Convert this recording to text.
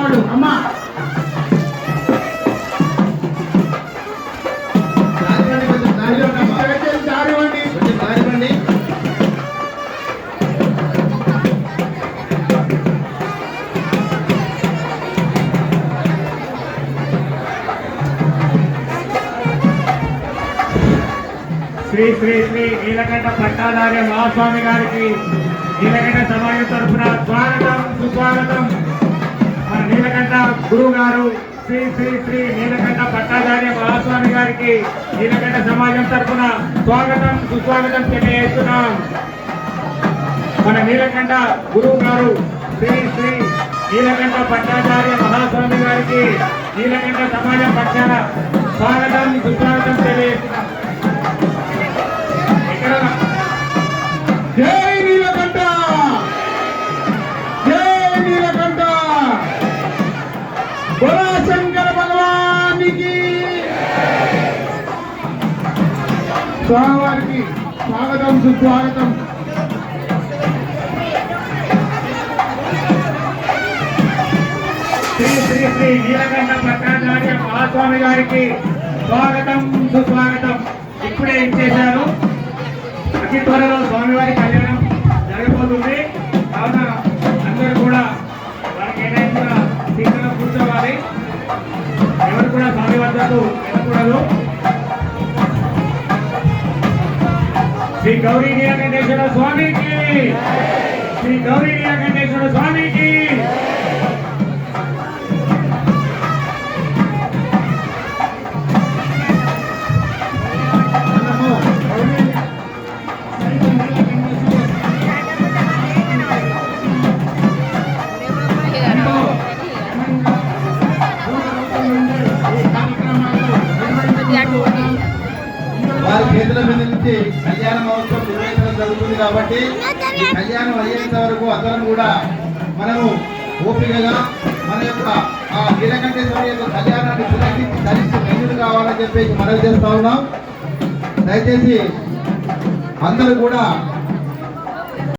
వాడు అమ్మా దారివ్వండి. శ్రీ శ్రీ శ్రీ నీలకంఠ పట్టాధారి మహాస్వామి గారికి నీలకంఠ సమాజం తరఫున స్వాగతం సుస్వాగతం. మన నీలకంఠ గురువు గారు శ్రీ శ్రీ శ్రీ నీలకంఠ పట్టాధారి మహాస్వామి గారికి నీలకంఠ సమాజం తరఫున స్వాగతం సుస్వాగతం తెలియజేస్తున్నాం. మన నీలకంఠ గురువు గారు శ్రీ శ్రీ నీలకంఠ పట్టాచార్య మహాస్వామి గారికి నీలకంఠ సమాజం పక్షాన స్వాగతం సుస్వాగతం తెలియజేస్తున్నాం. జై నీలకంఠ, జై నీలకంఠ, బోలా శంకర భగవానికి. స్వామివారికి స్వాగతం సుస్వాగతం. శ్రీ శ్రీ శ్రీ నీలకంఠ పట్టాచార్య మహాస్వామి గారికి స్వాగతం సుస్వాగతం. ఇప్పుడే ఇచ్చేశారు. అతి త్వరలో స్వామివారి కళ్యాణం జరగబోతుంది. కావున అందరూ కూడా వారికి ఏదైనా సీట్లలో కూర్చోవాలి. ఎవరు కూడా స్వామి వద్దకు వెళ్ళకూడదు. శ్రీ గౌరీ నీలకంఠేశ్వర స్వామికి, శ్రీ గౌరీ నీలకంఠేశ్వర స్వామికి. వారి చేతుల మీద నుంచి కళ్యాణ మహోత్సవం నిర్వహించడం జరుగుతుంది కాబట్టి ఈ కళ్యాణం అయ్యేంత వరకు అందరం కూడా మనము ఓపికగా మన యొక్క ఆ నీలకంఠేశ్వరి యొక్క కళ్యాణాన్ని తిలకించి ధరించి ధన్యులు కావాలని చెప్పి మనవి చేస్తా ఉన్నాం. దయచేసి అందరూ కూడా